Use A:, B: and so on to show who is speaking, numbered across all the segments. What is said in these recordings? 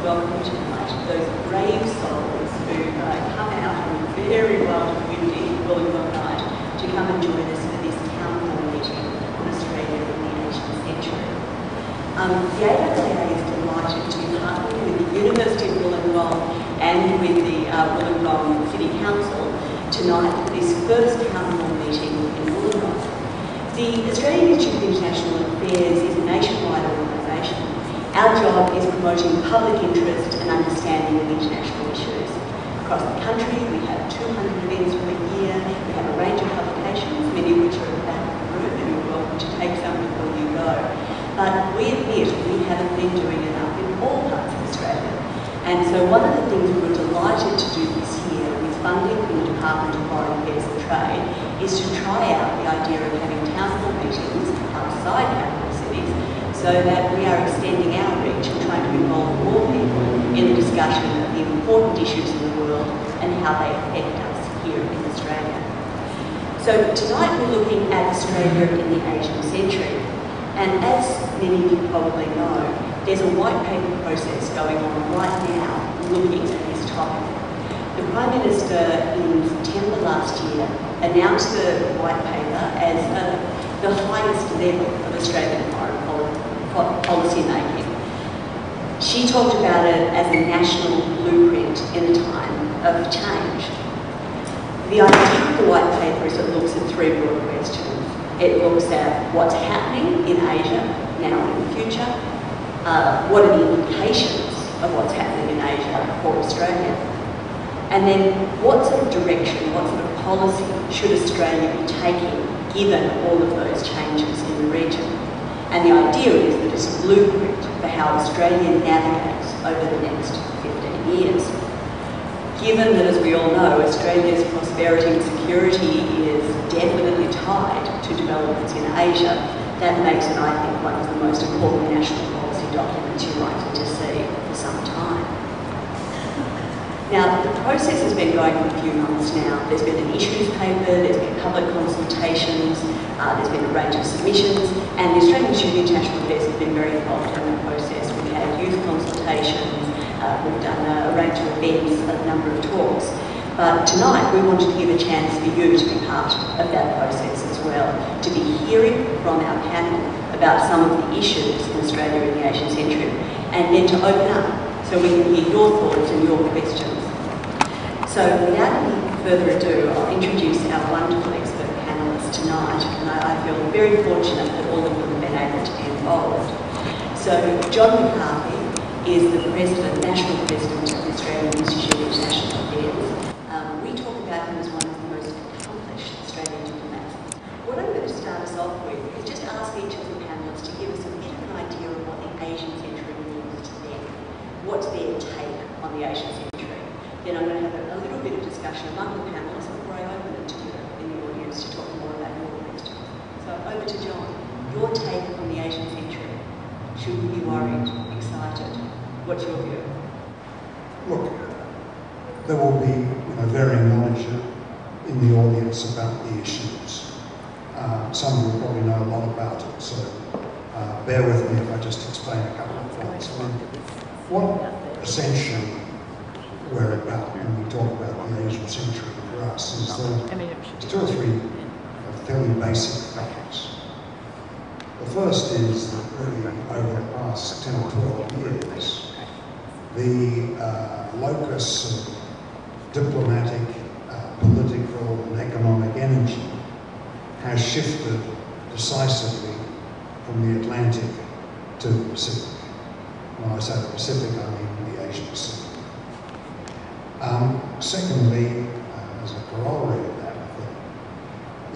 A: welcome tonight those brave souls who come out on a very wild and windy Wollongong night to come and join us for this town hall meeting on Australia in the 18th century. The AIA is delighted to be partnering with the University of Wollongong and with the Wollongong City Council tonight for this first town hall meeting in Wollongong. The Australian Institute of International Affairs is a nationwide organisation. Our job is promoting public interest and understanding of international issues. Across the country, we have 200 events per year. We have a range of publications, many of which are at the back of the room, and you're welcome to take some before you go. But we admit we haven't been doing enough in all parts of Australia. And so one of the things we were delighted to do this year with funding from the Department of Foreign Affairs and Trade is to try out the idea of having town hall meetings outside capital cities so that we are extending our reach and trying to involve more people in the discussion of the important issues in the world and how they affect us here in Australia. So tonight we're looking at Australia in the 18th century. And as many of you probably know, there's a white paper process going on right now looking at this topic. The Prime Minister in September last year announced the white paper as the highest level of Australian foreign policy making. She talked about it as a national blueprint in a time of change. The idea of the white paper is it looks at three broad questions. It looks at what's happening in Asia now and in the future, what are the implications of what's happening in Asia for Australia, and then what sort of direction, what sort of policy should Australia be taking given all of those changes in the region. And the idea is that it's a blueprint for how Australia navigates over the next 15 years. Given that, as we all know, Australia's prosperity and security is definitely tied to developments in Asia, that makes it, I think, one of the most important national policy documents you're likely to see for some time. Now, the process has been going for a few months now. There's been an issues paper, there's been public consultations, there's been a range of submissions, and the Australian Institute of International Affairs has been very involved in the process. We've had youth consultations, we've done a range of events, a number of talks. But tonight we wanted to give a chance for you to be part of that process as well, to be hearing from our panel about some of the issues in Australia in the 18th century, and then to open up so we can hear your thoughts and your questions. So without any further ado, I'll introduce our wonderful expert panellists tonight, and I feel very fortunate that all of them have been able to be involved. So John McCarthy is the President, National President of the Australian Institute of International Affairs. We talk about him as one of the most accomplished Australian diplomats. What I'm going to start us off with is just ask each of the panellists to give us a bit of an idea of what the Asian century means to them. What's their take on the Asian century? Then I'm going to have a little bit of discussion among the panellists before I open it to you in the audience to talk more about your questions. So over to John. Your take on the Asian century. Should we be worried, excited? What's your view?
B: Look, there will be varying knowledge in the audience about the issues. Some will probably know a lot about it, so bear with me if I just explain a couple of points. What essentially we're about when we talk about the Asian century for us is two or three fairly basic facts. The first is that really over the past 10 or 12 years, the locus of diplomatic, political and economic energy has shifted decisively from the Atlantic to the Pacific. When I say the Pacific, I mean the Asian Pacific. Secondly, as a corollary of that, I think,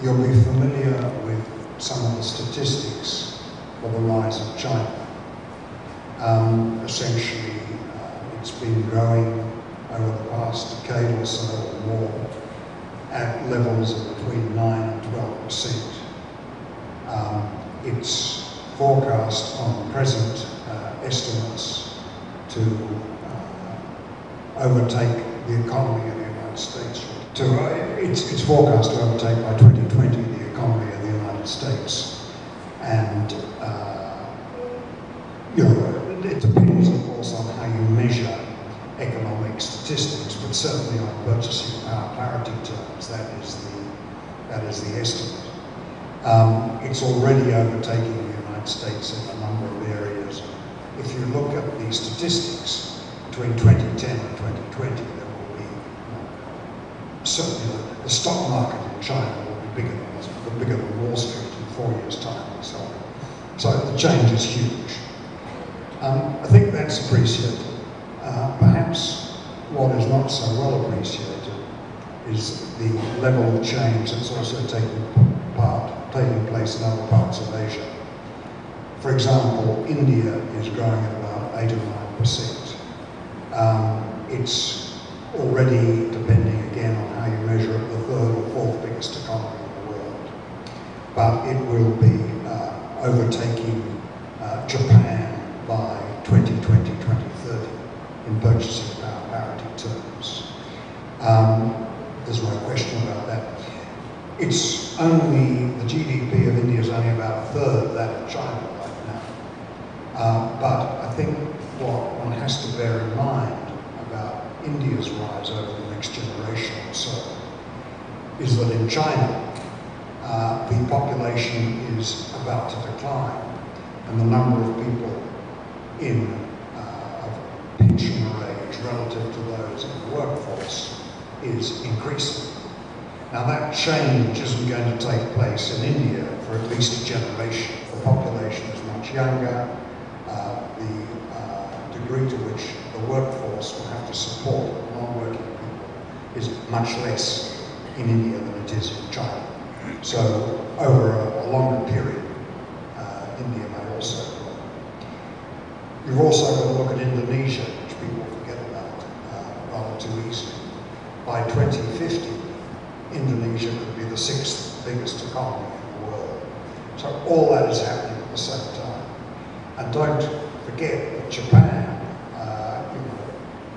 B: you'll be familiar with some of the statistics for the rise of China. Essentially, it's been growing over the past decade or so or more at levels of between 9 and 12%. It's forecast on present estimates to overtake the economy of the United States. It's forecast to overtake by 2020 the economy of the United States. And it depends, of course, on how you measure certainly on purchasing power parity terms, that is the estimate. It's already overtaking the United States in a number of areas. If you look at the statistics between 2010 and 2020, there will be certainly the stock market in China will be bigger than Wall Street in 4 years' time and so on. So the change is huge. I think that's appreciated. Perhaps what is not so well appreciated is the level of change that's also taking place in other parts of Asia. For example, India is growing at about 8 or 9%. It's already, depending again on how you measure it, the third or fourth biggest economy in the world. But it will be overtaking Japan by 2020, 2030 in purchasing power parity terms. There's no question about that. It's only, the GDP of India is only about a third of that of China right now. But I think what one has to bear in mind about India's rise over the next generation or so is that in China, the population is about to decline, and the number of people in pensioner age relative to those in the workforce is increasing. Now that change isn't going to take place in India for at least a generation. The population is much younger. The degree to which the workforce will have to support non-working people is much less in India than it is in China. So over a longer period, India may also grow. You've also got to look at Indonesia, which people forget about rather too easily. By 2050, Indonesia could be the 6th biggest economy in the world. So all that is happening at the same time. And don't forget that Japan,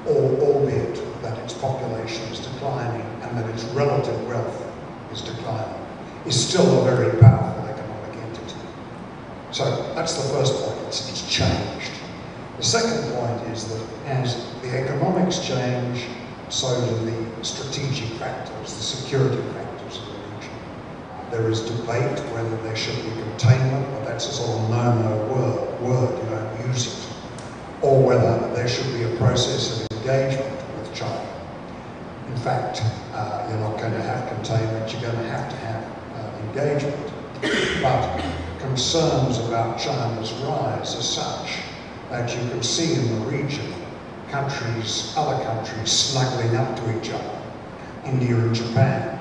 B: albeit that its population is declining and that its relative wealth is declining, is still a very powerful economic entity. So that's the first point, it's changed. The second point is that as the economics change, so do the strategic factors, the security factors of the region. There is debate whether there should be containment, but that's a sort of no-no word, you don't use it, or whether there should be a process of engagement with China. In fact, you're not going to have containment, you're going to have engagement. But concerns about China's rise are such that you can see in the region other countries snuggling up to each other. India and Japan,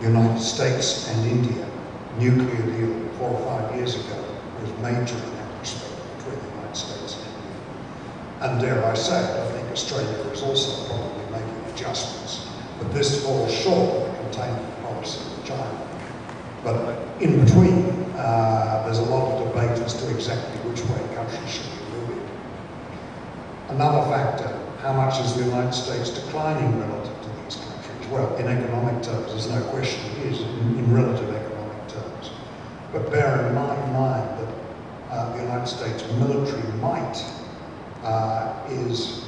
B: United States and India. Nuclear deal 4 or 5 years ago was major in that respect between the United States and India. And dare I say it, I think Australia is also probably making adjustments. But this falls short of the containment policy of China. But in between, there's a lot of debate as to exactly which way countries should be moving. Another factor, how much is the United States declining relative to these countries? Well, in economic terms, there's no question it is, in relative economic terms. But bear in mind that the United States military might is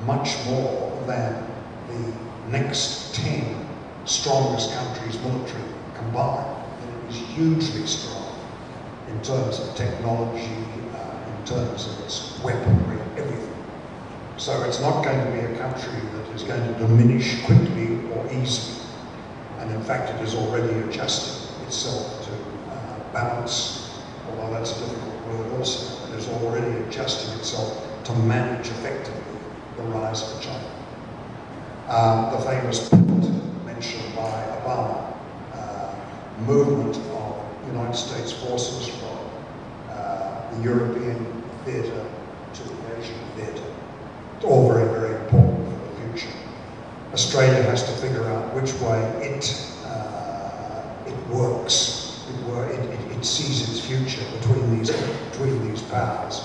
B: much more than the next 10 strongest countries' military combined. And it is hugely strong in terms of technology, in terms of its weaponry, everything. So it's not going to be a country that is going to diminish quickly or easily. And in fact, it is already adjusting itself to balance, although that's a difficult word also. It is already adjusting itself to manage effectively the rise of China. The famous pivot mentioned by Obama, movement of United States forces from the European theatre to the Asian theatre. It's all very, very important for the future. Australia has to figure out which way it works. It sees its future between these powers,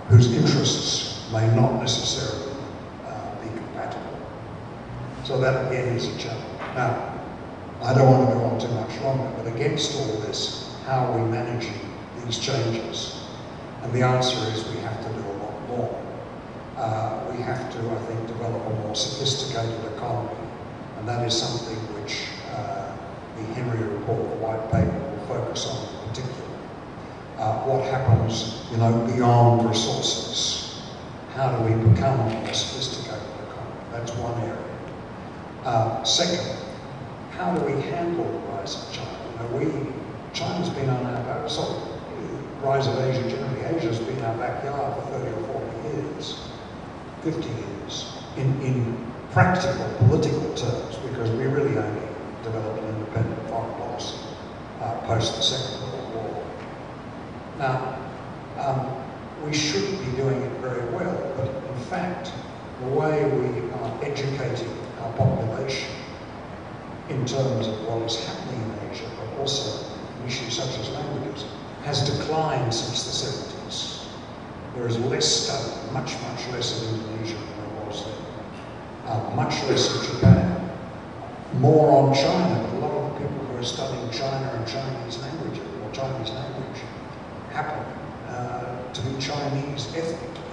B: whose interests may not necessarily be compatible. So that again is a challenge. Now, I don't want to go on too much longer, but against all this, how are we managing these changes? And the answer is we have to do a lot more. We have to, I think, develop develop a more sophisticated economy, and that is something which the Henry Report, the White Paper, will focus on in particular. What happens, beyond resources? How do we become a more sophisticated economy? That's one area. Second, how do we handle the rise of China? China's been on our back, rise of Asia generally. Asia's been our backyard for 30 or 40 years, 50 years, in practical political terms, because we really only developed an independent foreign policy post the Second World War. Now, we should be doing it very well, but in fact, the way we are educating our population in terms of what is happening in Asia, but also issues such as languages, has declined since the 70s. There is less study, much less in Indonesia than there was then. Much less in Japan. More on China, but a lot of the people who are studying China and Chinese languages, or Chinese language, happen to be Chinese ethnically,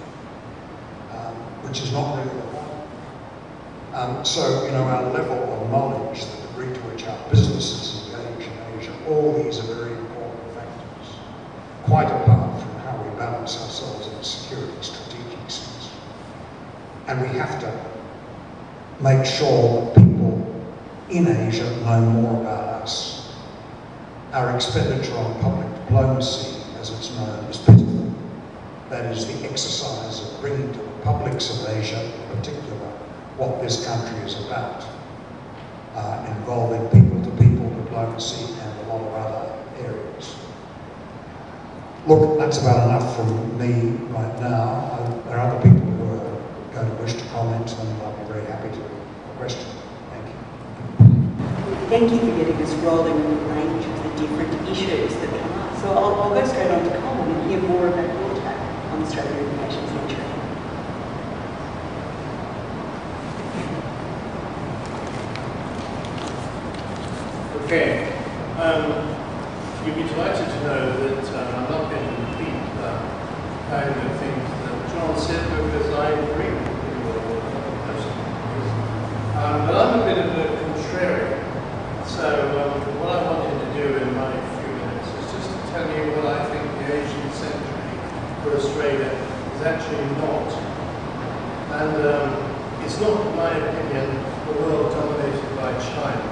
B: which is not really the one. So, our level of knowledge, the degree to which our businesses engage in Asia, all these are very important factors, quite apart from how we balance ourselves in a security strategic sense. And we have to make sure that people in Asia know more about us. Our expenditure on public diplomacy, as it's known, is pitiful. That is the exercise of bringing to the publics of Asia, in particular, what this country is about, involving people-to-people diplomacy and a lot of other areas. Look, that's about enough from me right now. There are other people who are going to wish to comment, and I'll be very happy to question. Thank you.
A: Thank you for getting us rolling in the range of the different issues that come up. So I'll go straight on to Colin and hear more about your take on Australia in the Asian century.
C: Okay. You'll be delighted to know that I'm not going to repeat the kind of things that John said, because I agree with him with but I'm a bit of a contrarian. So what I wanted to do in my few minutes is just to tell you what I think the Asian century for Australia is actually not. And it's not, in my opinion, a world dominated by China.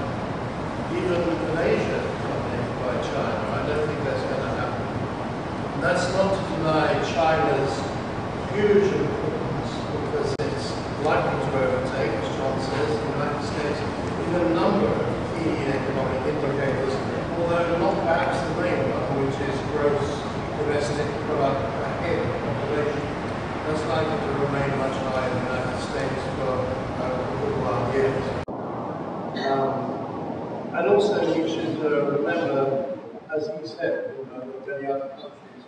C: Even Malaysia dominated by China. I don't think that's going to happen. And that's not to deny China's huge importance, because it's likely to overtake, as John says, the United States in a number of key economic indicators, although not perhaps the main one, which is gross domestic product per head of population. That's likely to remain much higher in the United States for a good while yet. And also we should remember, as he said, many other countries,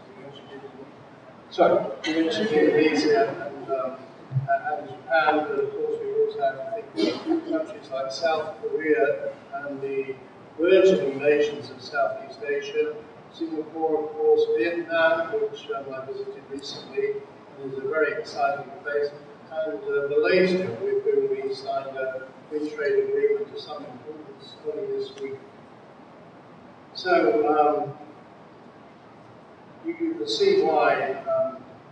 C: we mentioned Indonesia and Japan, but of course we also have to think of countries like South Korea and the burgeoning nations of Southeast Asia, Singapore, of course, Vietnam, which I visited recently, and is a very exciting place, and Malaysia, with whom we signed a free trade agreement of some importance early this week. So you can see why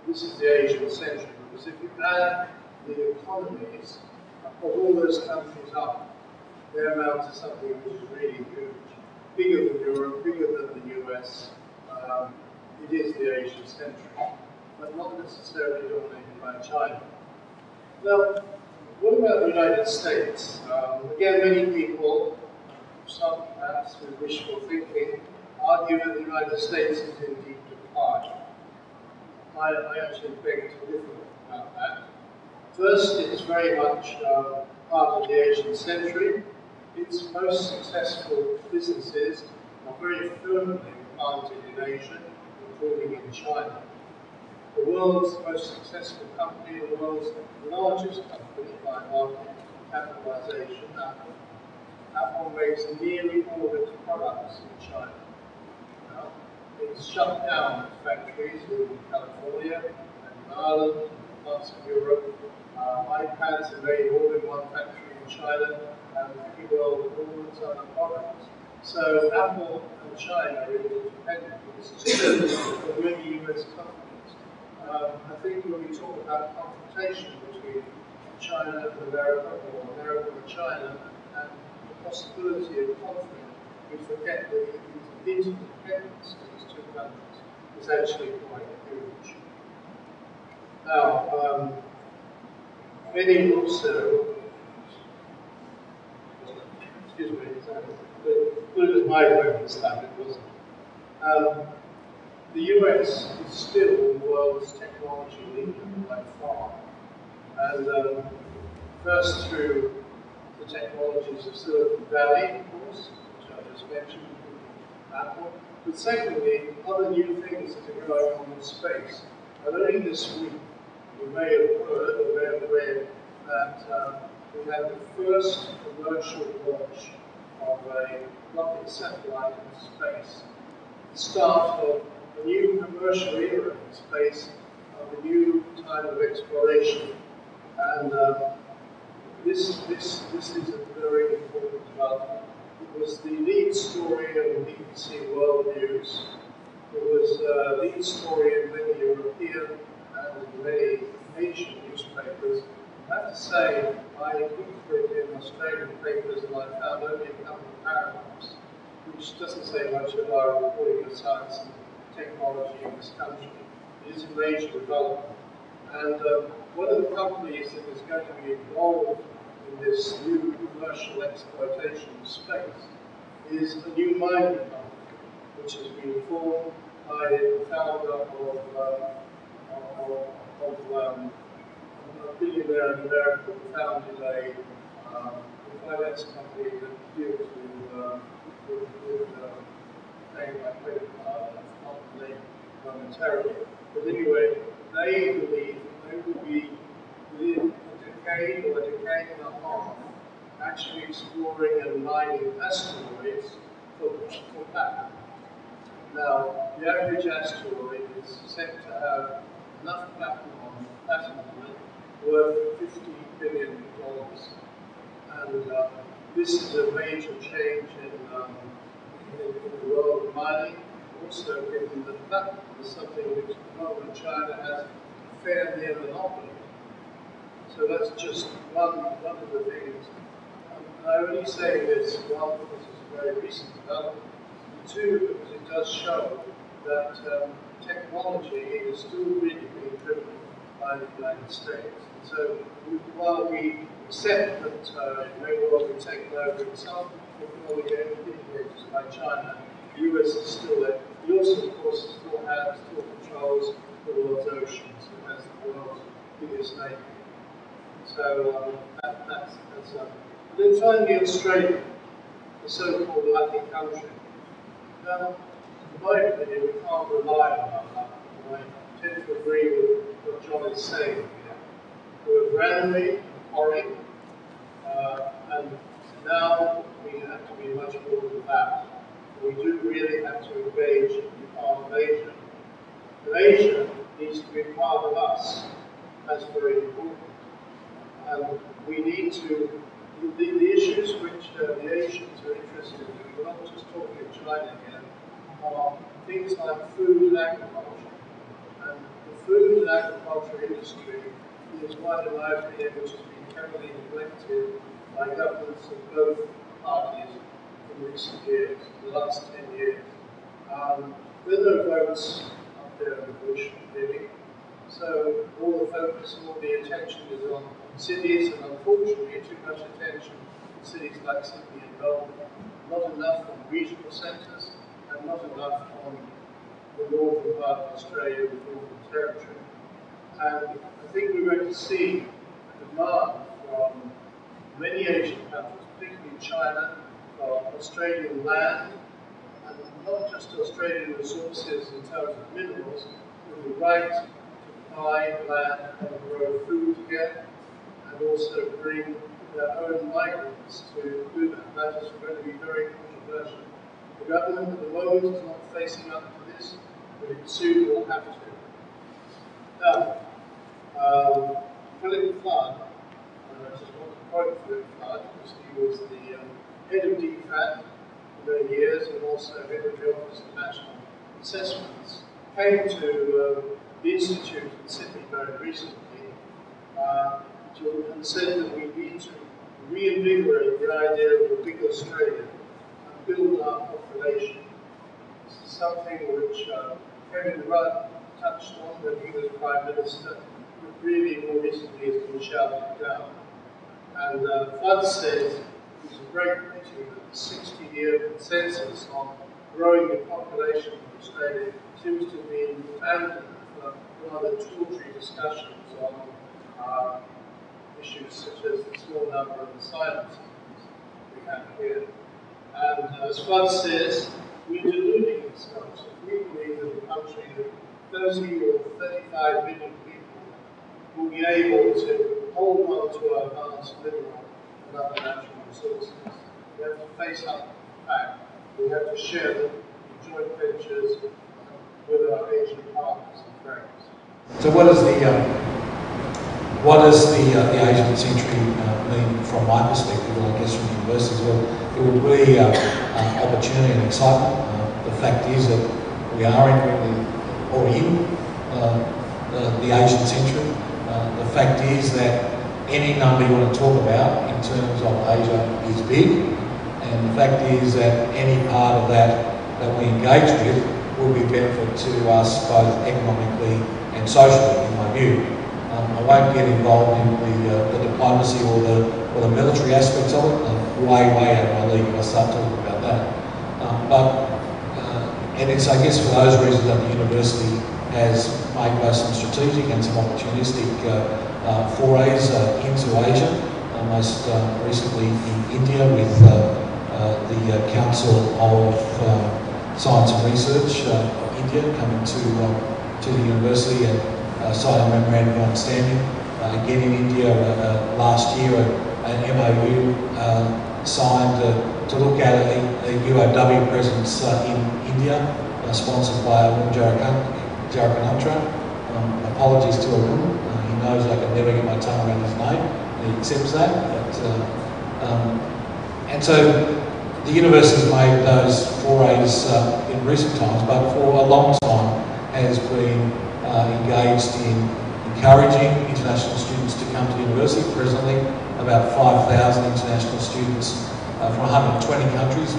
C: this is the Asian century, because if you add the economies of all those countries up, they amount to something which is really huge. Bigger than Europe, bigger than the US. It is the Asian century, but not necessarily dominated by China. Now, what about the United States? Again, many people, some perhaps with wishful thinking, argue that the United States is in deep decline. I actually beg to differ about that. First, it's very much part of the Asian century. Its most successful businesses are very firmly planted in Asia, including in China. The world's most successful company, the world's largest company by market capitalization, Apple makes nearly all of its products in China. It's shut down its factories in California and in Ireland parts of Europe. iPads are made all in one factory in China, and pretty well all its other products. So Apple and China are interdependent. It's true for many US companies. I think when we talk about confrontation between China and America, or America and China, and the possibility of conflict, we forget that the interdependence of these two countries is actually quite huge. Now, many also, excuse me, put it as my way this time, it wasn't. The US is still the world's technology leader by far. And first through the technologies of Silicon Valley, of course, which I just mentioned, Apple. But secondly, other new things that are going on in space. And only this week, you may have heard or may have read that we had the first commercial launch of a rocket satellite in space. The start of a new commercial era in space, of a new time of exploration. And this is a very important development. It was the lead story of the BBC World News. It was the lead story in many European and many Asian newspapers. I have to say, I looked for it in Australian papers and I found only a couple of paragraphs, which doesn't say much about reporting of science and technology in this country. It is a major development. And one of the companies that is going to be involved in this new commercial exploitation of space is a new mining company, which has been formed by the founder of a billionaire in America who founded a finance company that deals with paying by credit card. I can't name momentarily. But anyway, they believe that they will be within a decade or a decade and a half actually exploring and mining asteroids for platinum. Now, the average asteroid is said to have enough platinum on it worth $50 billion. And this is a major change in the world of mining. Also, given that platinum is something which at the moment China has a fair near monopoly. So that's just one of the things. And I only say this, one, because it's a very recent development, and two, because it does show that technology is still really being driven by the United States. And so while we accept that it may well be taken over in some economic indicators by China, the US is still there. He also, of course, still controls the world's oceans and has the world's biggest navy. So that's But then finally, Australia, the so-called lucky country. Now, in my opinion, we can't rely on that. I tend to agree with what John is saying here. We're randomly pouring, and now we have to be much more than that. We do really have to engage and be part of Asia. But Asia needs to be part of us. That's very important. And we need to, the issues which the Asians are interested in, we're not just talking of China here, are things like food and agriculture. And the food and agriculture industry is one, in my opinion, which has been heavily neglected by governments of both parties in recent years, the last 10 years. There are no votes up there in the bush, really. So all the focus and all the attention is on cities, and unfortunately too much attention in cities like Sydney and Melbourne. Not enough on regional centres, and not enough on the northern part of Australia, the Northern Territory. And I think we're going to see a demand from many Asian countries, particularly China, for Australian land, and not just Australian resources in terms of minerals, but the right to buy land and grow food here, and also bring their own migrants to do that. That is going to be very controversial. The government at the moment is not facing up to this, but it soon will have to. Now, Philip Flood, I just want to quote Philip Flood, because he was the head of DFAT for many years and also head of the Office of National Assessments, came to the Institute in Sydney very recently and said that we need to reinvigorate the idea of a big Australia and build our population. This is something which Kevin Rudd touched on when he was Prime Minister, but really more recently has been shouted down. And Flood says it's a great pity that the 60-year consensus on growing the population of Australia seems to be abandoned for rather tawdry discussions on issues such as the small number of asylum seekers we have here. And as Flood says, we're deluding ourselves if we believe that a country of 30 or 35 million people will be able to hold on to our vast mineral and other natural resources. We have to face up to the fact we have to share them in joint ventures with our Asian partners and friends.
D: So what does the Asian century mean from my perspective, I guess from universities? Well, it would be opportunity and excitement. The fact is that we are in the Asian century. The fact is that any number you want to talk about in terms of Asia is big, and the fact is that any part of that we engage with will be a benefit to us both economically and socially, in my view. I won't get involved in the diplomacy or the military aspects of it. Way out of my league if I start talking about that. And it's, I guess, for those reasons that the university has made both some strategic and some opportunistic forays into Asia. Most recently in India with the Council of Science and Research of India coming to the university and signing a memorandum of understanding. Again in India last year, an MOU signed to look at a UOW presence in India, sponsored by Jarakanantra. Apologies to a woman. He knows I can never get my tongue around his name. He accepts that. And so the university has made those forays in recent times, but for a long time has been engaged in encouraging international students to come to the university. Presently, about 5,000 international students from 120 countries,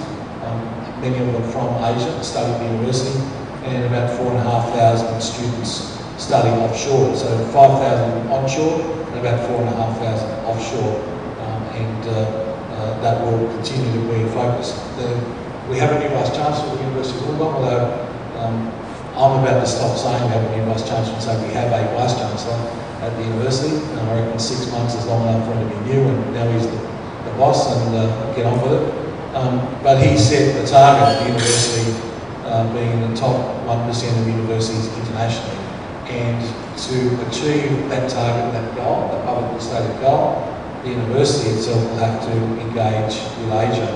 D: many of them from Asia, study at the university, and about 4,500 students study offshore. So 5,000 onshore and about 4,500 offshore, and that will continue to be a focus. We have a new Vice Chancellor at the University of Wollongong, although I'm about to stop saying we have a new Vice Chancellor and say we have a Vice Chancellor at the university. I reckon 6 months is long enough for him to be new, and now he's the boss, and get on with it. But he set the target of the university being in the top 1% of universities internationally. And to achieve that target, that goal, that publicly stated goal, the university itself will have to engage with Asia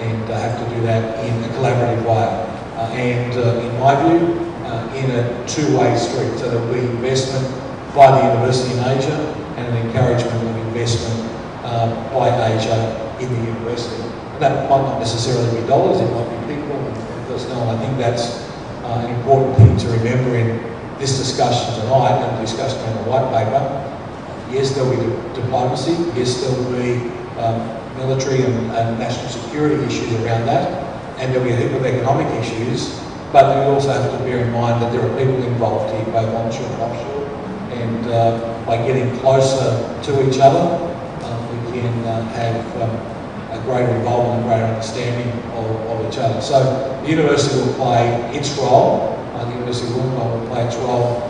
D: and have to do that in a collaborative way. And in my view, in a two-way street. So there will be investment by the university in Asia and an encouragement of investment by Asia in the university. And that might not necessarily be dollars, it might be people and personnel. I think that's an important thing to remember in this discussion tonight and the discussion on the white paper. Yes, there will be diplomacy. Yes, there will be military and national security issues around that. And there will be a heap of economic issues. But we also have to bear in mind that there are people involved here, both onshore and offshore. And by getting closer to each other, we can have a greater involvement and greater understanding of each other. So the university will play its role. The University of Wollongong will play its role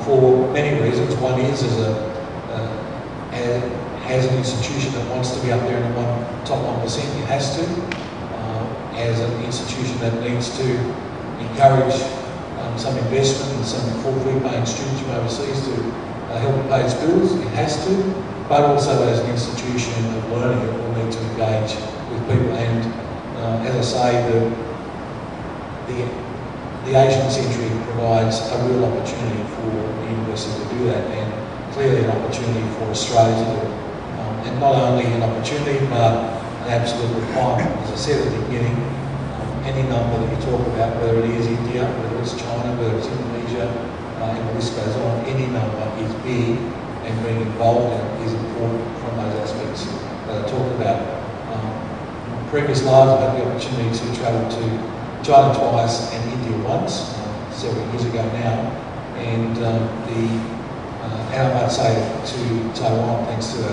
D: for many reasons. One is as an institution that wants to be up there in the top 1%, it has to. As an institution that needs to encourage some investment and some full fee-paying students from overseas to help it pay its bills, it has to. But also as an institution of learning, it will need to engage with people. And as I say, the Asian century provides a real opportunity for the university to do that. And clearly an opportunity for Australia to do. And not only an opportunity, but an absolute requirement. As I said at the beginning, any number that you talk about, whether it is India, whether it's China, whether it's Indonesia, and the list goes on, any number is big, and being involved in it is important from those aspects that I talked about. In previous lives, I had the opportunity to travel to China twice and India once, several years ago now, and and I might say to Taiwan, thanks to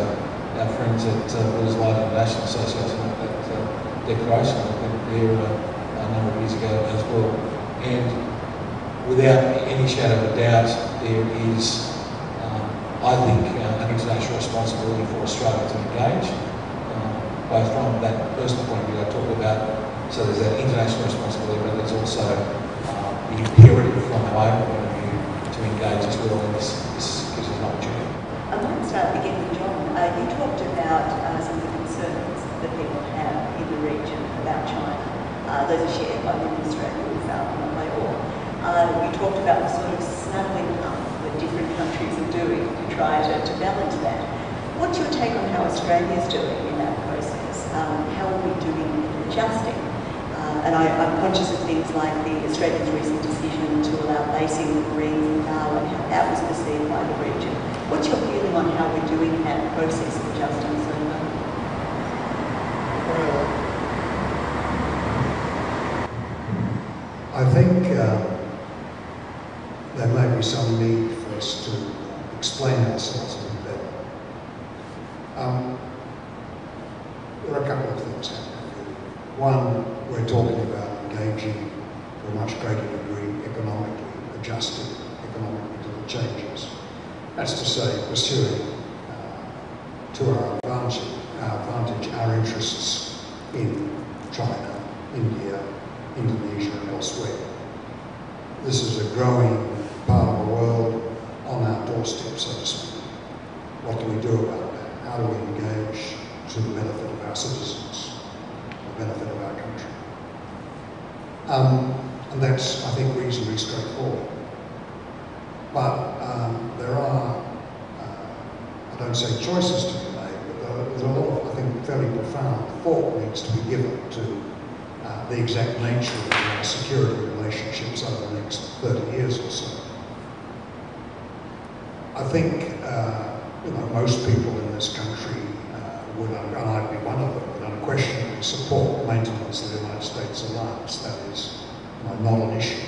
D: our friends at Borders Light International Association, that declaration I think there a number of years ago as well. And without any shadow of a doubt, there is, I think, an international responsibility for Australia to engage, both from that personal point of view I talked about. So there's that international responsibility, but there's also the imperative from our own point of view to engage as well, and this gives us an opportunity.
A: I might start again with John. You talked about some of the concerns that people have in the region about China. Those are shared by many Australians, not by all. You talked about the sort of snuggling up that different countries are doing to try to balance that. What's your take on how Australia's doing in that process? How are we doing in adjusting? And I'm conscious of things like Australia's recent decision to allow basing of Marines in Darwin, how that was perceived by the region. What's your feeling on how we're doing that process of adjusting so far?
B: Well, I think there may be some need for us to explain ourselves a bit better. There are a couple of things happening. One, we're talking about engaging to a much greater degree economically, adjusting economically to the changes. That's to say, pursuing to our advantage our interests in China, India, Indonesia and elsewhere. This is a growing part of the world on our doorstep, so to speak. What do we do about that? How do we engage to the benefit of our citizens, the benefit of our country? And that's, I think, reasonably straightforward. But there are, I don't say choices to be made, but there's a lot of, I think, fairly profound thought needs to be given to the exact nature of our security relationships over the next 30 years or so. I think most people in this country would, and I'd be one of them, would unquestionably support maintenance of the United States alliance. That is not an issue.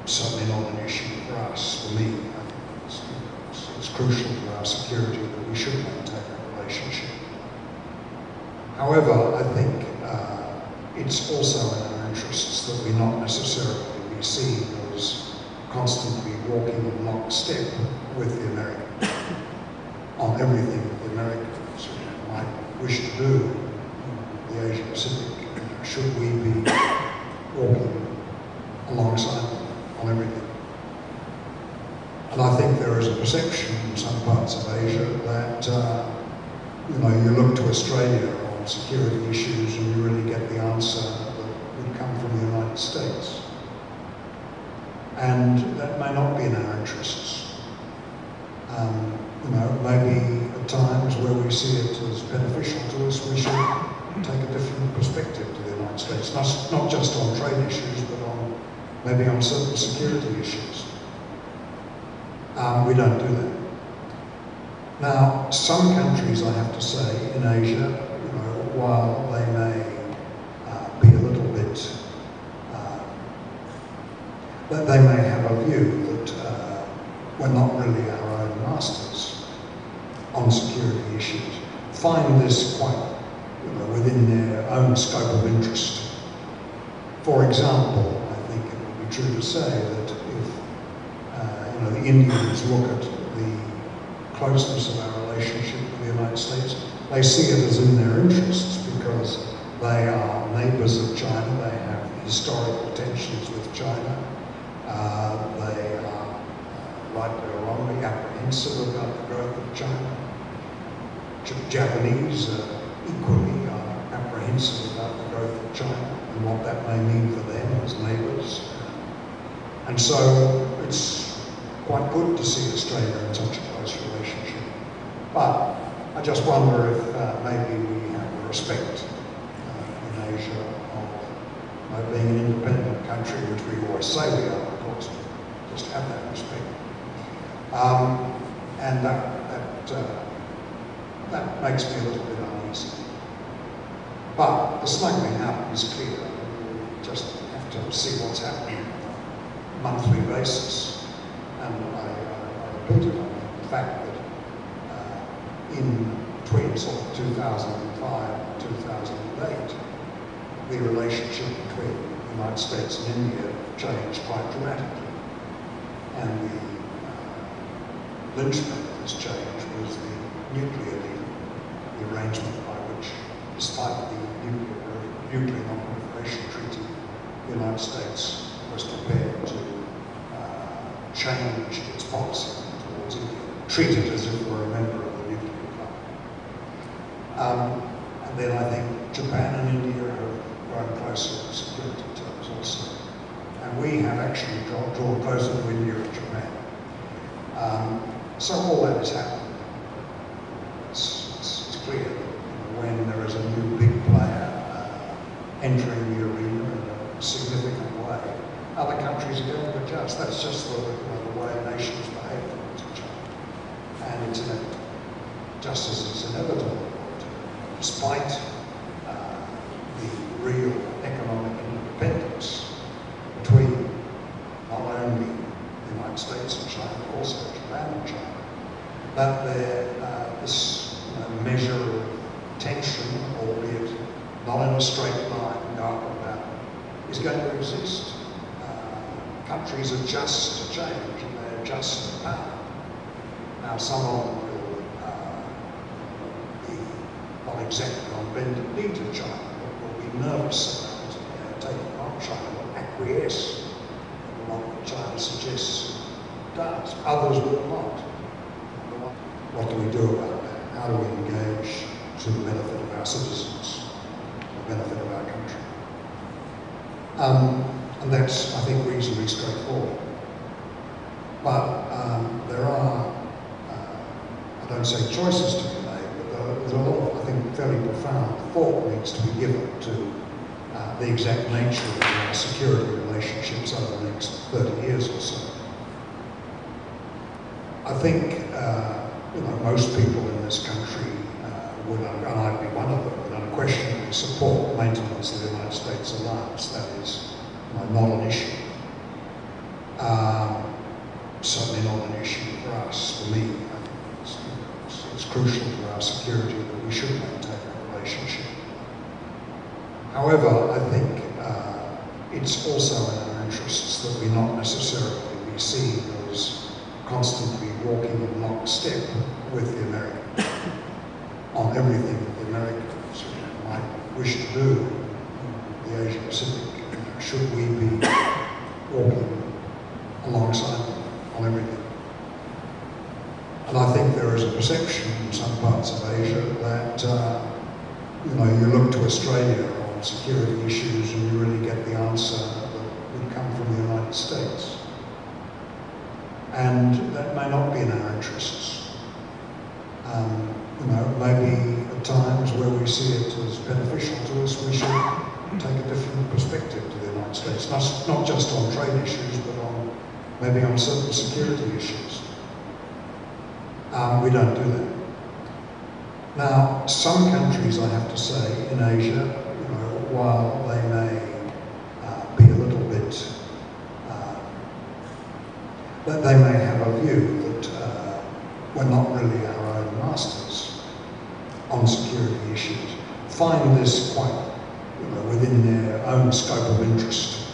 B: Certainly not an issue for us, for me. I think it's crucial to our security that we should maintain a relationship. However, I think it's also in our interests that we not necessarily be seen as constantly walking in lockstep with the Americans on everything that the Americans might wish to do in the Asia Pacific. Should we be walking alongside them on everything? And I think there is a perception in some parts of Asia that you look to Australia on security issues and you really get the answer that would come from the United States. And that may not be in our interests. Maybe at times where we see it as beneficial to us, we should take a different perspective to the United States, not just on trade issues, but maybe on certain security issues. We don't do that. Now, some countries, I have to say, in Asia, while they may be a little bit, they may have a view that we're not really our own masters on security issues, find this quite within their own scope of interest. For example, I think it would be true to say that if the Indians look at the closeness of our relationship with the United States, they see it as in their interests because they are neighbours of China, they have historical tensions with China, they are, rightly or wrongly, apprehensive about the growth of China. Japanese equally are apprehensive about the growth of China and what that may mean for them as neighbours. And so it's quite good to see Australia in such a close relationship. But I just wonder if maybe we have the respect in Asia of being an independent country, which we always say we are, of course, just have that respect. And that makes me a little bit uneasy. But the smuggling up is clear. We just have to see what's happening on a monthly basis. And I repeated on the fact that in between sort of 2005 and 2008, the relationship between the United States and India changed quite dramatically. And the linchpin of this change was the nuclear deal, the arrangement by which, despite the nuclear non-proliferation treaty, the United States was prepared to change its policy towards India, treat it as if it were a member of the nuclear club. And then I think Japan and India have grown closer in security terms also. And we have actually drawn closer to India and Japan. So all that is happening. It's clear that when there is a new big player entering the arena in a significant way, other countries are going to adjust. That's just the way nations behave towards each other. And it's inevitable, just as it's inevitable, despite the real economic interdependence between not only the United States and China, but also Japan and China, that this measure of tension, albeit not in a straight line, up and down, is going to exist. Countries adjust to change and they adjust to power. Now, some of them will be not exactly on bended knee to China, but will be nervous about taking on China, will acquiesce in what China suggests it does. Others will not. What do we do about that? How do we engage to the benefit of our citizens, the benefit of our country? And that's, I think, reasonably straightforward. But there are, I don't say choices to be made, but there's a lot of, I think, fairly profound thought needs to be given to the exact nature of our security relationships over the next 30 years or so. I think most people in this country would, and I'd be one of them, would unquestionably support maintenance of the United States alliance. That is not an issue. Certainly not an issue for us, for me. I think it's crucial to our security that we should maintain a relationship. However, I think it's also in our interests that we not necessarily be seen as constantly walking in lockstep with the Americans on everything that the Americans might wish to do in the Asia-Pacific. Should we be walking alongside them on everything? And I think there is a perception in some parts of Asia that you look to Australia on security issues and you really get the answer that would come from the United States. And that may not be in our interests. Maybe at times where we see it as beneficial to us, we should take a different perspective to the United States, not just on trade issues, but maybe on certain security issues. We don't do that. Now, some countries, I have to say, in Asia, while they may be a little bit, that they may have a view that we're not really our own masters on security issues, find this quite within their own scope of interest.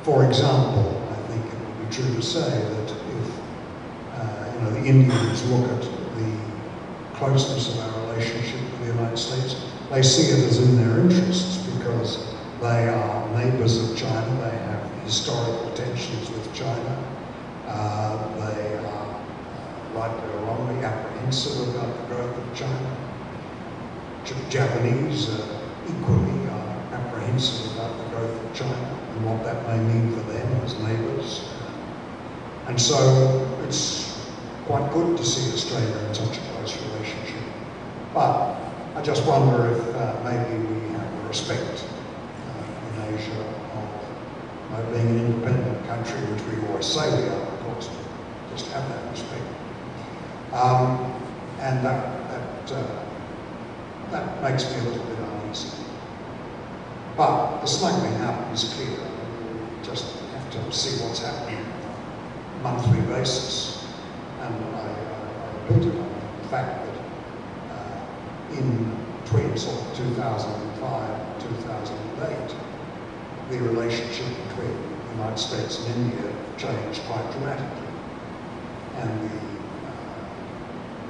B: For example, I think it would be true to say that if the Indians look at the closeness of our relationship with the United States, they see it as in their interests because they are neighbours of China, they have historical tensions with China, they are rightly or wrongly apprehensive about the growth of China. Japanese equally are apprehensive about the growth of China and what that may mean for them as neighbours. And so it's quite good to see Australia in such a close relationship. But I just wonder if maybe we have a respect in Asia of being an independent country, which we always say we are, of course, just have that respect. And that makes me a little bit uneasy. But the snuggling up is clear. You just have to see what's happening on a monthly basis. And I hinted on the fact that in between sort of 2005 and 2008, the relationship between the United States and India changed quite dramatically. And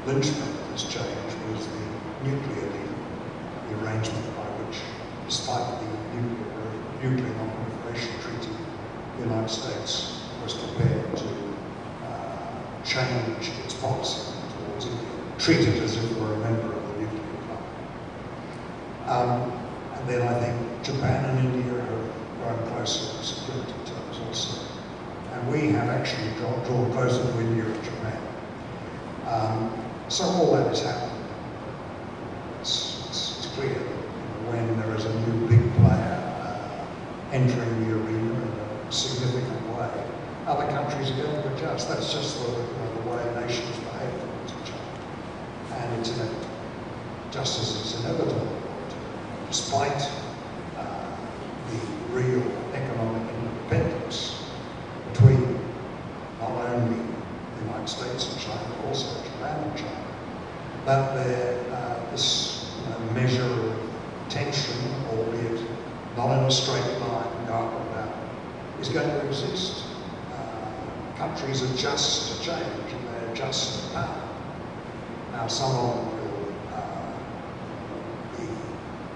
B: the linchpin of this change was the nuclear deal, the arrangement by which, despite the nuclear non-proliferation treaty, the United States was prepared to change its policy towards India, treat it as if it were a member of the nuclear club. And then I think Japan and India have grown closer in security terms also. And we have actually drawn closer to India and Japan. So all that is happening. It's clear that when there is a new big player entering the arena in a significant way, other countries are going to adjust. That's just the way nations behave towards each other. And it's inevitable, just as it's inevitable, despite the real economic independence between not only the United States and China, but also Japan and China, that this measure of tension, albeit not in a straight line, up and down, is going to exist. Countries adjust to change and they adjust to power. Now, some of them will be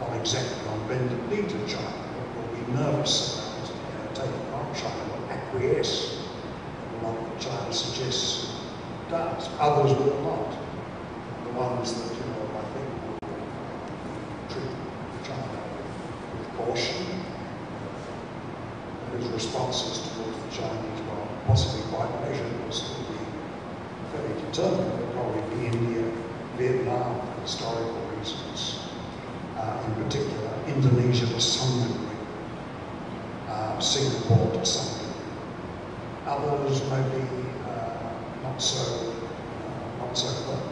B: not exactly on bended knee to China, but will be nervous about taking on China, will acquiesce in what China suggests it does. Others will not. The ones that, I think will treat China with caution, whose responses towards the Chinese, while possibly quite measured, will still be fairly determined. They'll probably be India, Vietnam, for historical reasons, in particular, Indonesia to some degree, Singapore to some degree. Others may be not so firm.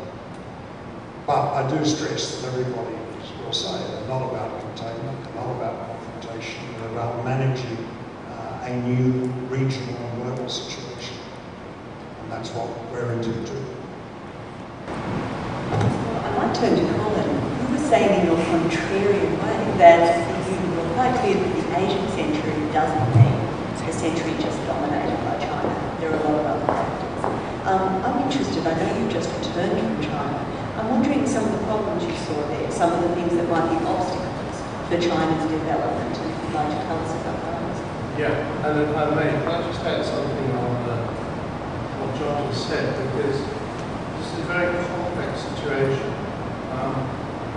B: But I do stress that everybody will say they're not about containment, they're not about confrontation, they're about managing a new regional and global situation. And that's what we're into too.
A: I might turn to Colin. You were saying in your contrarian way that you were quite clear that the Asian century doesn't mean a century just dominated by China. There are a lot of other factors. I'm interested, I know you just returned from China. I'm wondering some of the problems you saw there, some of the things that might be obstacles for China's development, and if you'd like to tell us about those.
C: Yeah, and if I may, can I just add something on what John has said, because this is a very complex situation.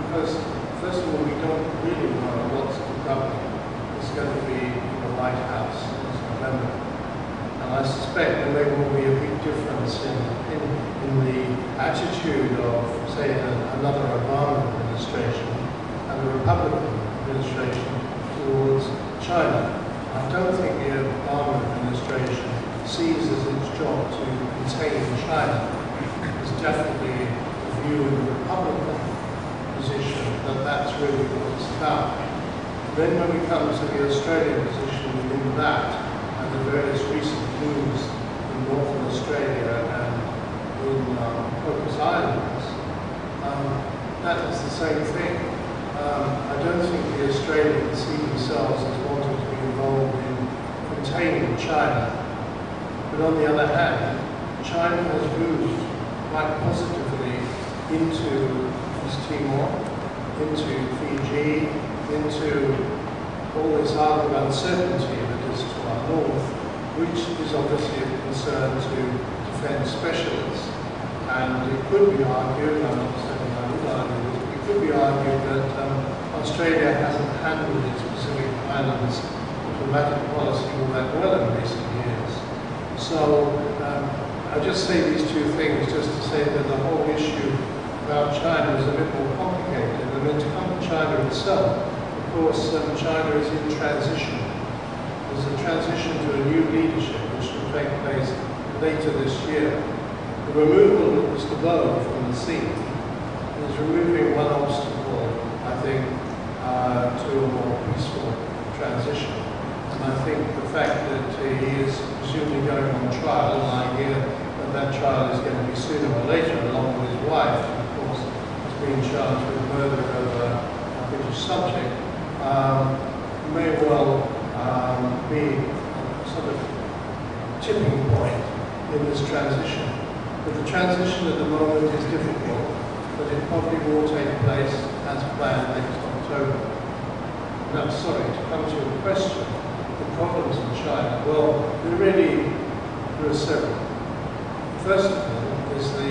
C: Because, first of all, we don't really know what's the government is going to be in the White House this November. And I suspect that there will be a big difference in the attitude of, say, another Obama administration and the Republican administration towards China. I don't think the Obama administration sees as its job to contain China. There's definitely a view in the Republican position that that's really what it's about. Then when we come to the Australian position within that, and the various recent moves in Northern Australia and in Cocos Islands, that is the same thing. I don't think the Australians see themselves as wanting to be involved in containing China. But on the other hand, China has moved quite positively into East Timor, into Fiji, into all this other uncertainty that is to our north, which is obviously a concern to defence specialists. And it could be argued, I'm not saying I would argue this, it could be argued that Australia hasn't handled its Pacific Islands diplomatic policy all that well in recent years. So I'll just say these two things just to say that the whole issue about China is a bit more complicated. And then to come to China itself, of course, China is in transition. There's a transition to a new leadership which will take place later this year. The removal of Mr. Bo from the scene is removing one obstacle, I think, to a more peaceful transition. And I think the fact that he is presumably going on trial, and I hear that that trial is going to be sooner or later, along with his wife, who of course is being charged with murder of a British subject, may well be a sort of tipping point in this transition. But the transition at the moment is difficult, but it probably will take place as planned next October. Now, sorry, to come to your question, the problems in China, well, there are several. First of all is the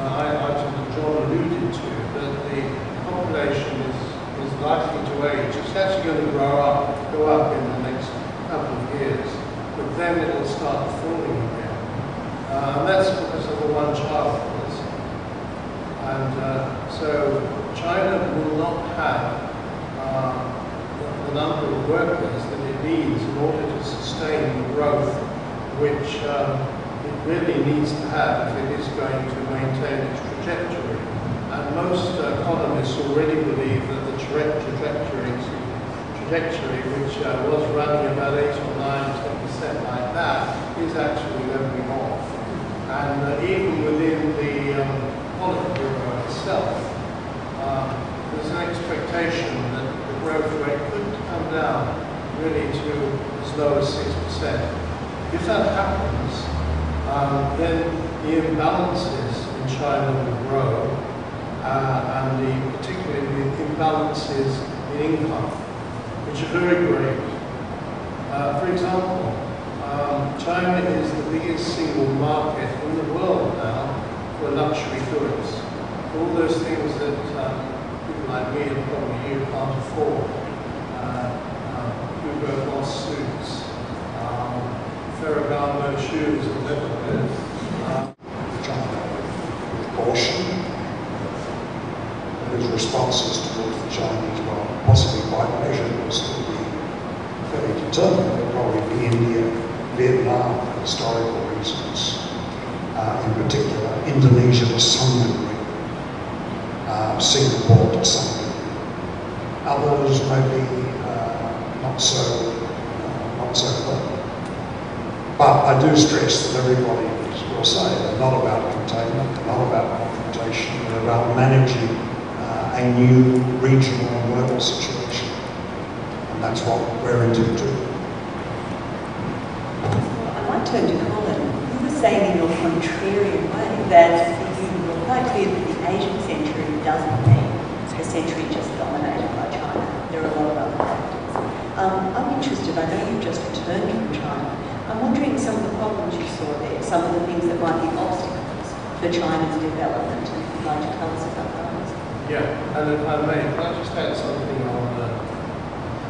C: item that John alluded to, that the population is likely to age. It's actually going to go up in the next couple of years, but then it will start falling again. And that's because of the one-child policy. And so China will not have the number of workers that it needs in order to sustain the growth which it really needs to have if it is going to maintain its trajectory. And most economists already believe that the trajectory which was running about 8 or 9% like that is actually leveling off. And even within the Politburo itself, there's an expectation that the growth rate could come down really to as low as 6%. If that happens, then the imbalances in China will grow, and particularly the imbalances in income, which are very great. For example, China is the biggest single market in the world now for luxury goods. All those things that people like me and probably you can't afford. Hugo Boss suits, Ferragamo shoes and leather goods.
B: China with caution. His responses towards the Chinese, while possibly quite measured, will still be fairly determined. They'll probably be India, Vietnam for historical reasons, in particular, Indonesia to some degree, Singapore to some degree. Others may be not so clever. But I do stress that everybody will say they're not about containment, they're not about confrontation, they're about managing a new regional and global situation. And that's what we're into too.
A: I might turn to Colin. You were saying in your contrarian way that you were quite clear that the Asian century doesn't mean a century just dominated by China. There are a lot of other factors. I'm interested, I know you've just returned from China. I'm wondering some of the problems you saw there, some of the things that might be obstacles for China's development, and if you'd like to tell us about those.
C: Yeah, and if I may, can I just add something on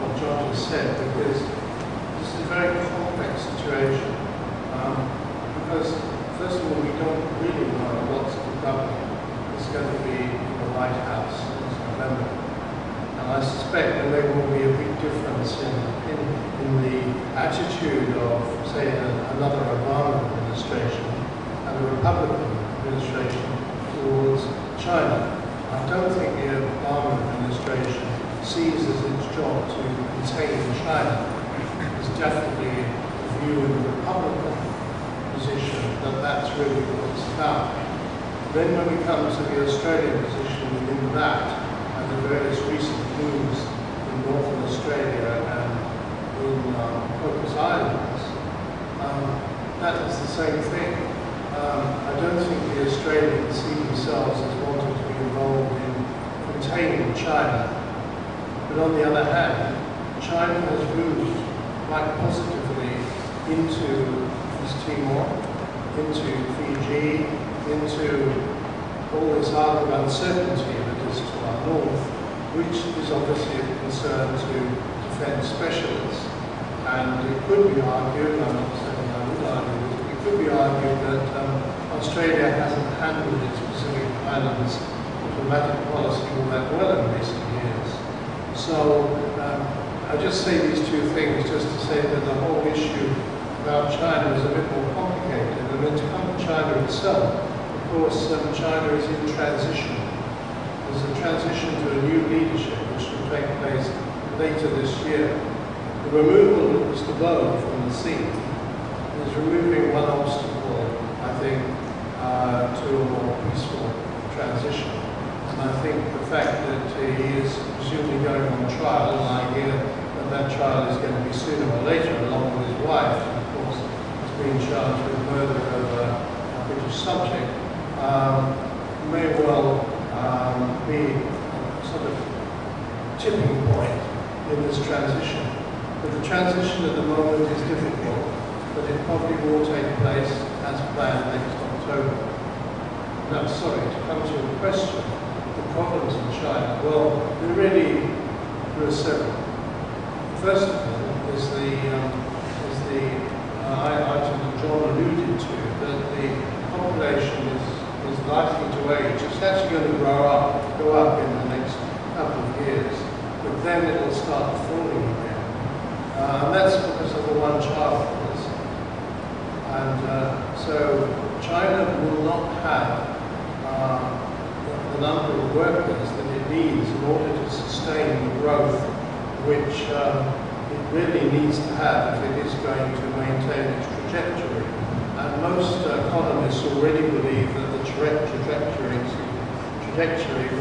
C: what John just said, because this is a very complex situation. Because, first of all, we don't really know what's the government is going to be in the White House this November. And I suspect that there will be a big difference in the attitude of, say, another Obama administration and the Republican administration towards China. I don't think the Obama administration sees as its job to contain China. There's definitely a view in the Republican position that that's really what it's about. Then when we come to the Australian position within that, and the various recent moves in Northern Australia and in Cocos Islands, that is the same thing. I don't think the Australians see themselves as wanting to be involved in containing China. But on the other hand, China has moved quite positively into East Timor, into Fiji, into all this arc of uncertainty that is to our north, which is obviously of concern to defence specialists. And it could be argued, I'm not saying I would argue, could be argued that Australia hasn't handled its Pacific Islands diplomatic policy all that well in recent years. So I'll just say these two things just to say that the whole issue about China is a bit more complicated. And then to come to China itself, of course, China is in transition. There's a transition to a new leadership which will take place later this year. The removal of Mr. Bowen from the seat is removing one obstacle, I think, to a more peaceful transition. And I think the fact that he is presumably going on trial, and I hear that that trial is going to be sooner or later, along with his wife, and of course is being charged with murder over a British subject, may well be a sort of tipping point in this transition. But the transition at the moment is difficult, but it probably will take place as planned next October. Now, sorry, to come to your question, the problems in China, well, there are several. First of all is the item that John alluded to, that the population is likely to age. It's actually going to go up in the next couple of years, but then it will start falling again. And that's because of the one-child policy. And so China will not have the number of workers that it needs in order to sustain the growth which it really needs to have if it is going to maintain its trajectory. And most economists already believe that the trajectory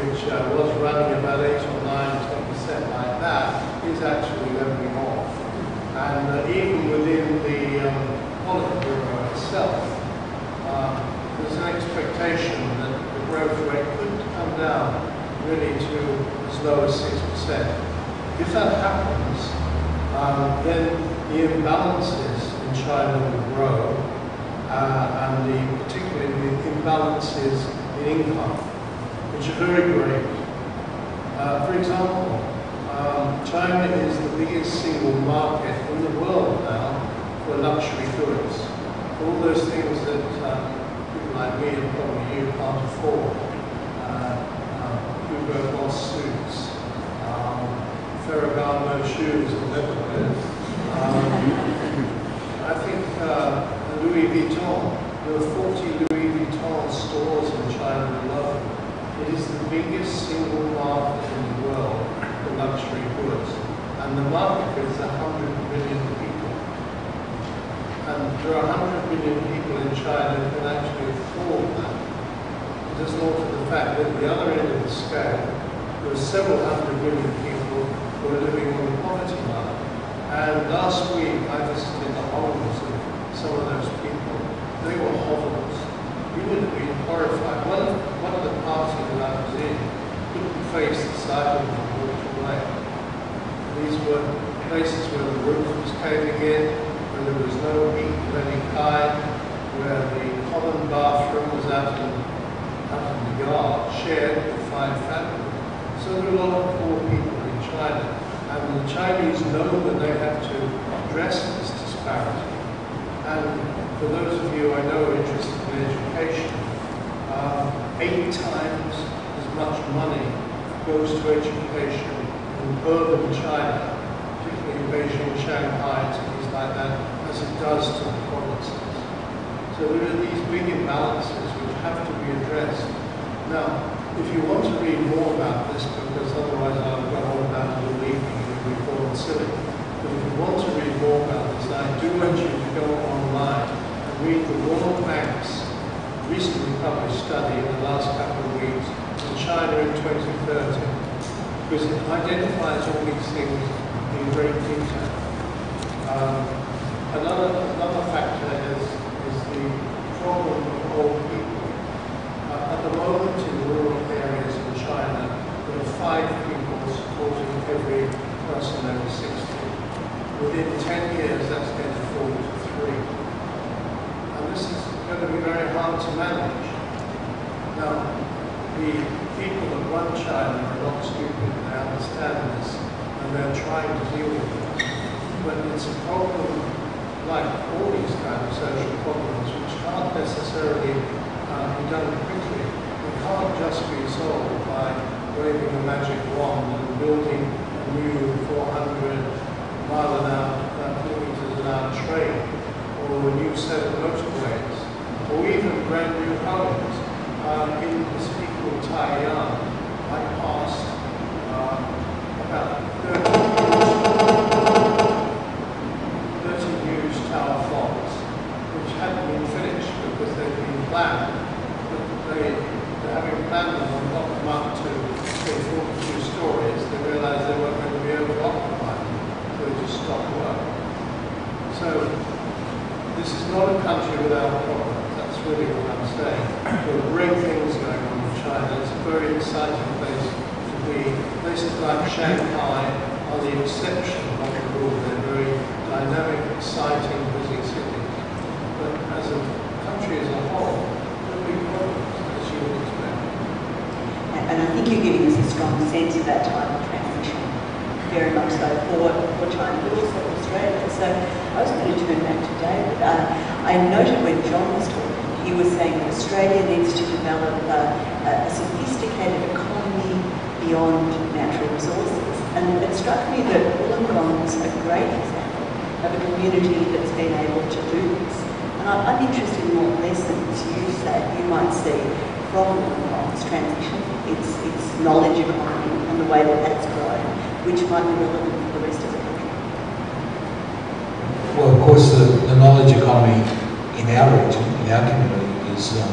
C: which was running about 8 or 9-10% like that is actually leveling off. And even within the Politburo itself, there's an expectation that the growth rate could come down really to as low as 6%. If that happens, then the imbalances in China will grow, and particularly the imbalances in income, which are very great. For example, China is the biggest single market in the world now for luxury goods. All those things that people like me and probably you can't afford. Hugo Boss suits, Ferragamo shoes, or whatever. I think Louis Vuitton, there are 40 Louis Vuitton stores in China alone. It is the biggest single market in the world for luxury goods. And the market is 100 million people. And there are 100 million people in China who can actually afford that. It is not to the fact that at the other end of the scale, there are several hundred million people who are living on the poverty line. And last week I visited the homes of some of those people. They were hovels. You would have been horrified. One of the parties that I was in couldn't face the sight of them and walked away. These were places where the roof was caving in, where there was no heat of any kind, where the common bathroom was out in the yard, shared with 5 families. So there are a lot of poor people in China, and the Chinese know that they have to address this disparity. And for those of you I know are interested in education, 8 times as much money goes to education in urban China, particularly in Beijing, Shanghai, and cities like that, as it does to the provinces. So there are these big imbalances which have to be addressed. Now, if you want to read more about this, because otherwise I'll go on about it all evening and you'll be bored silly, but if you want to read more about this, I do urge you to go online and read the World Bank's recently published study in the last couple of weeks in China in 2030, because it identifies all these things in great detail. Another factor is the problem of old people. At the moment in rural areas in China, there are 5 people supporting every person over 60. Within 10 years, that's going to fall to 3. And this is going to be very hard to manage. Now, the people that run China are not stupid, they understand this, and they're trying to deal with it. But it's a problem like all these kinds of social problems, which can't necessarily be done quickly. It can't just be solved by waving a magic wand and building a new 400-mile-an-hour train, or a new set of motorways, or even brand new homes. In this equal Taiwan, I passed about 30 huge tower flats, which hadn't been finished because they'd been planned. But having planned them and got them up to, say, 42 stories, they realized they weren't going to be able to occupy them, so they just stopped work. So, this is not a country without problems. That's really what I'm saying. There are great things going on in China. It's a very exciting place to be. Places like Shanghai are the exception, not the rule. They're very dynamic, exciting, busy cities. But as a country as a whole, there are big problems, as you would expect.
A: And I think you're giving us a strong sense of that type of transition, very much so for China, but also for Australia. So I was going to turn back to David. I noted when John was talking, he was saying that Australia needs to develop a sophisticated economy beyond natural resources. And it struck me that Wollongong is a great example of a community that's been able to do this. And I'm interested in what lessons you might see from Wollongong's transition, its knowledge economy and the way that that's grown, which might be relevant for the rest of the country.
D: Well, of course, the knowledge economy in our region, in our community, is, I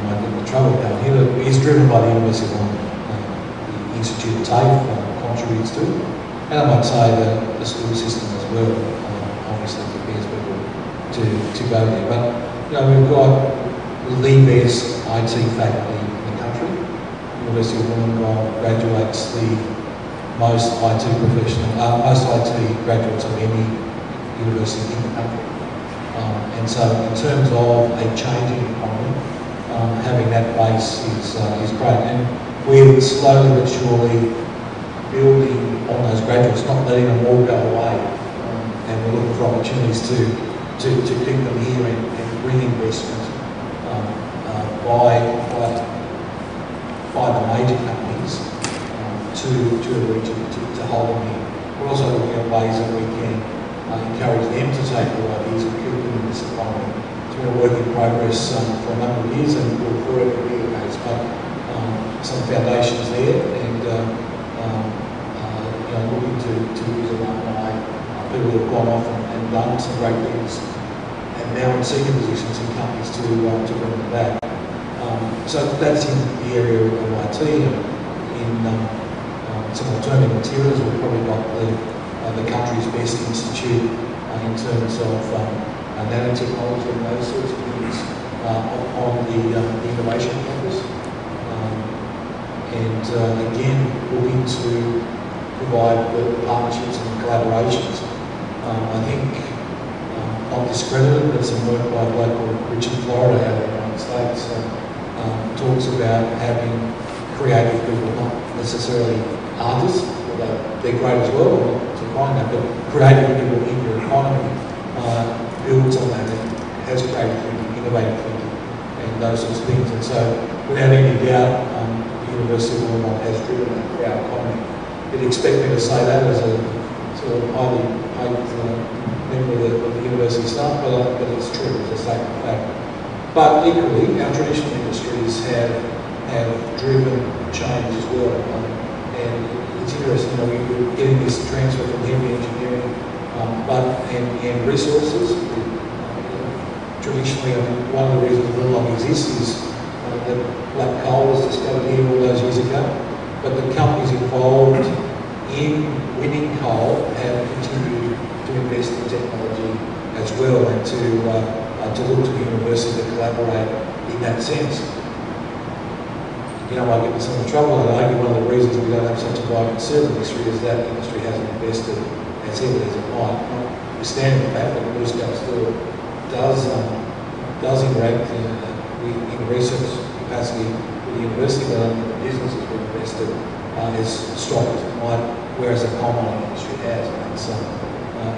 D: might get into trouble down here, is driven by the University of Wollongong. The Institute of TAFE contributes to it, and I might say that the school system as well, obviously prepares people to go there. But we've got the best IT faculty in the country. The University of Wollongong graduates the most IT graduates of any university in the country. And so in terms of a changing economy, having that base is great. And we're slowly but surely building on those graduates, not letting them all go away. And we're looking for opportunities to keep them here and bring investment by the major companies to the region to hold them here. We're also looking at ways that we can encourage them to take the ideas and keep them in this economy. It's been a work in progress for a number of years and will forever be the case. But some foundations there, and looking to use alumni, people who have gone off and done some great things, and now in senior positions in companies to bring them back. So that's in the area of IT. In some alternative materials, we've probably got the country's best institute in terms of nanotechnology and those sorts of things on the innovation campus. And again, looking to provide the partnerships and collaborations. I think, not discredited, but some work by a bloke called Richard Florida out of the United States talks about having creative people, not necessarily artists, although they're great as well, I'm not supplying that, but creative people in your economy builds on that and has creative thinking, innovative thinking, and those sorts of things. And so, without any doubt, the University of Wollongong has driven that for our economy. You'd expect me to say that as a sort of highly paid member of the university staff, but it's true, it's a statement of fact. But equally, our traditional industries have driven change as well. And it's interesting, we're getting this transfer from heavy engineering and resources. Traditionally, one of the reasons Wollongong exists is that black coal was discovered here all those years ago. But the companies involved in winning coal have continued to invest in technology as well, and to look to the university to collaborate in that sense. I get in some trouble, and I argue one of the reasons we don't have such a vibrant service industry is that industry hasn't invested as heavily as it might. Notwithstanding the fact that BlueScope still does interact in research capacity with the university, but the business has been invested as strong as it might, whereas the coal mining industry has. And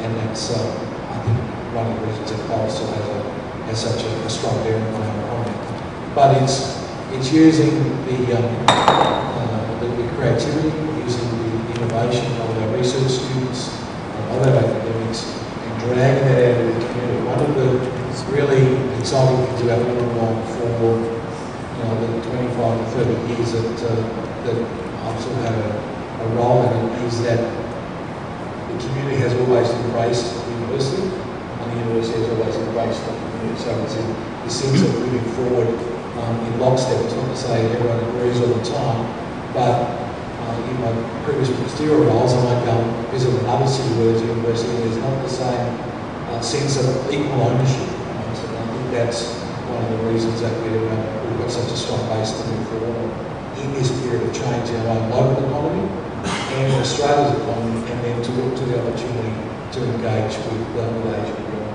D: and that's, I think, one of the reasons that Forest has such a strong bearing on our economy. But it's using the creativity, using the innovation of our research students, of our academics, and dragging that out of the community. One of the really exciting things about Wollongong for the 25 to 30 years that I've sort of had a role in it is that the community has always embraced the university, and the university has always embraced the community. So it's in the sense of moving forward in lockstep. It's not to say everyone agrees all the time, but in my previous ministerial roles, I might go and visit another city where there's a university, and there's not the same sense of equal ownership. So I think that's one of the reasons that we've got such a strong base to move forward in this period of change in our own local economy and in Australia's economy, and then to look to the opportunity to engage with Asian people.